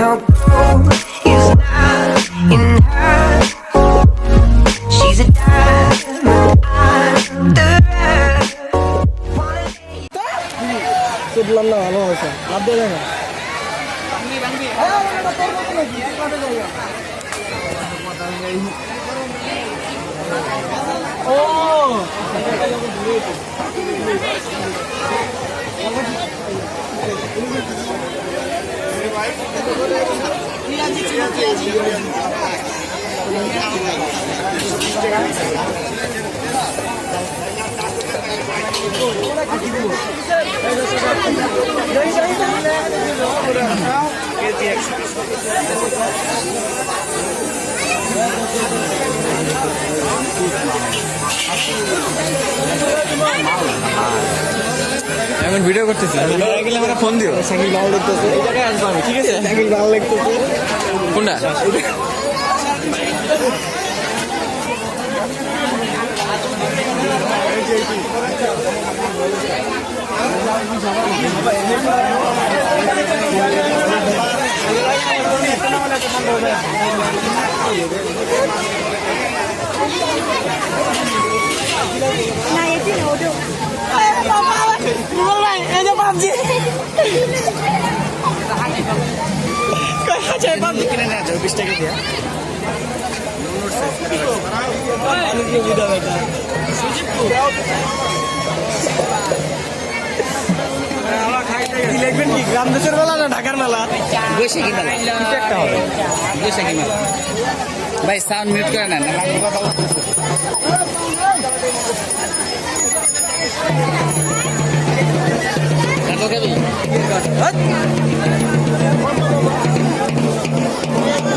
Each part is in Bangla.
Now gold is not in her. She's a diamond under her. বললাম না ভালো হয়েছে লাভ দেবে না ও এখন ভিডিও করতেছি গেলে আমরা ফোন দিও সাইকেল ভালো লাগতেছে এই জায়গায় আসবো আমি ঠিক আছে সাইকেল ভালো লাগতেছে কোনটা না এটি ওটো এই যে পাবজি আচ্ছা পাবজি কিনে নেওয়া যাবে 20 টাকা দিয়ে লিখবেন কি গ্রাম দেশের মেলা না ঢাকার মেলা বৈশাখী মেলা কিছু একটা হবে বৈশাখী মেলা ভাই সাউন্ড মিউট করে নেন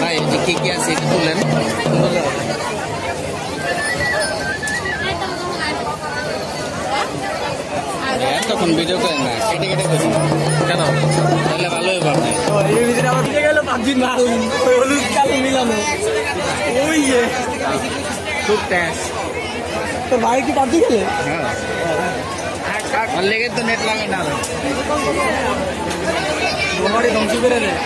ভাই কি কি আছে একটু তুলেন তখন ভিডিও করেন না কেটে কেটে করছেন কেন তাহলে ভালোই পাবেন এর ভিতরে আবার দিয়ে গেল পাবজি না হলুদ কালো মিলানো ওই যে খুব ট্যাক্স তোর ভাই কি পাবজি খেলে হ্যাঁ আর লেগে তো নেট লাগে না তোমারই ধ্বংস করে দেয়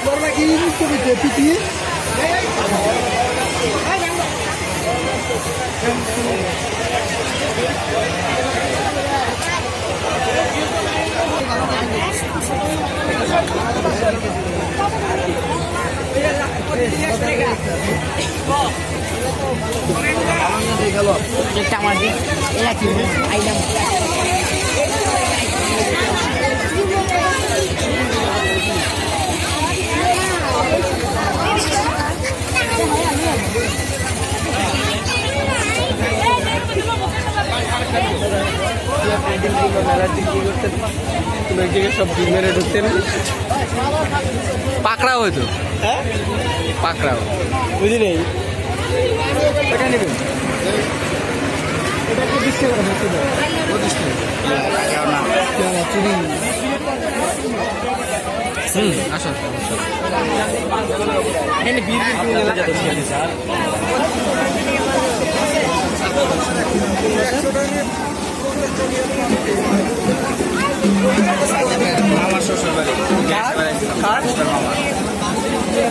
Por aquí, ¿qué সব ডিম মেরে ঢুকতেন পাকড়াও হয়তো হ্যাঁ পাকড়াও বুঝি নেই এটা নেবেন এটা 20 টাকা হচ্ছে আসো এখানে বিল কিনে যাচ্ছে স্যার আমার শ্বশুর বাড়ি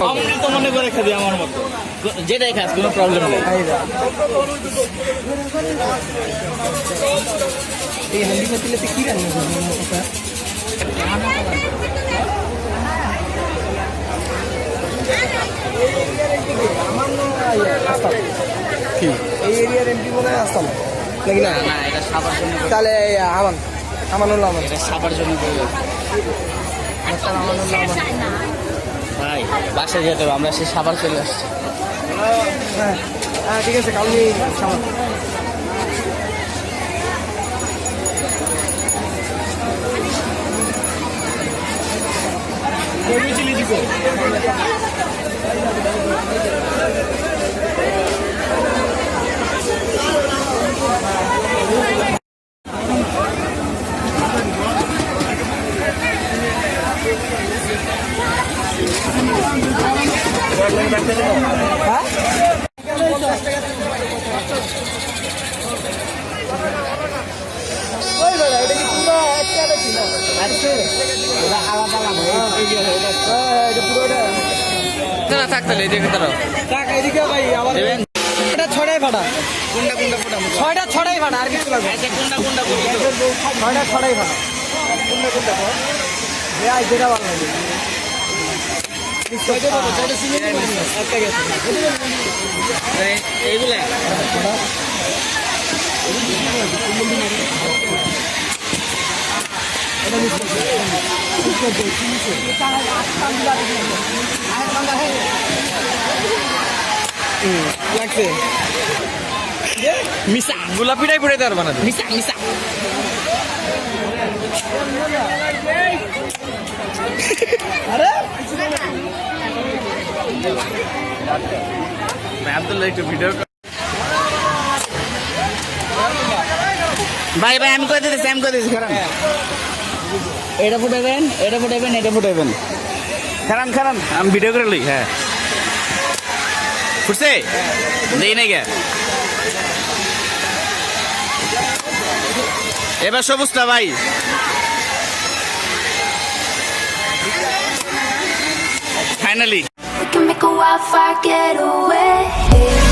অমৃত মনে করে খাবি আমার মতো যেটাই খাস কোনো প্রবলেম নেই এই হান্ডি পাতিলে কি রান্না করবো এই এরিয়ার এমপি মনে হয় আসতাম নাকি না না এটা সাবার জন্য তাহলে আমানুল্লাহ এটা সাবার জন্য ভাই বাসায় যেতে হবে আমরা সেই সাবার চলে আসছি হ্যাঁ হ্যাঁ ঠিক আছে কালকে সামান চিলি দিব না থাকতে এদিকে তারা এদিকে ভাই আমার এটা ছড়াই ফাটা কোনটা কোনটা ফোটা ছয়টা ছড়াই ফাটা আর কিছু লাগবে আচ্ছা কোনটা কোনটা ছয়টা ছড়াই ফাটা কোনটা কোনটা যেটা ভালো লাগে এইগুলা লাগছে মিশা গোলাপিটাই পড়ে তার বানাতে মিশা মিশা আরে আব্দুল্লাহ একটু ভিডিও ভাই ভাই আমি করে দিতেছি খারাপ এটা ফুটাবেন এটা ফুটাবেন খারান আমি ভিডিও করে লই হ্যাঁ ফুটছে দেই নাই গে এবার সবুজটা ভাই We can make a wildfire getaway.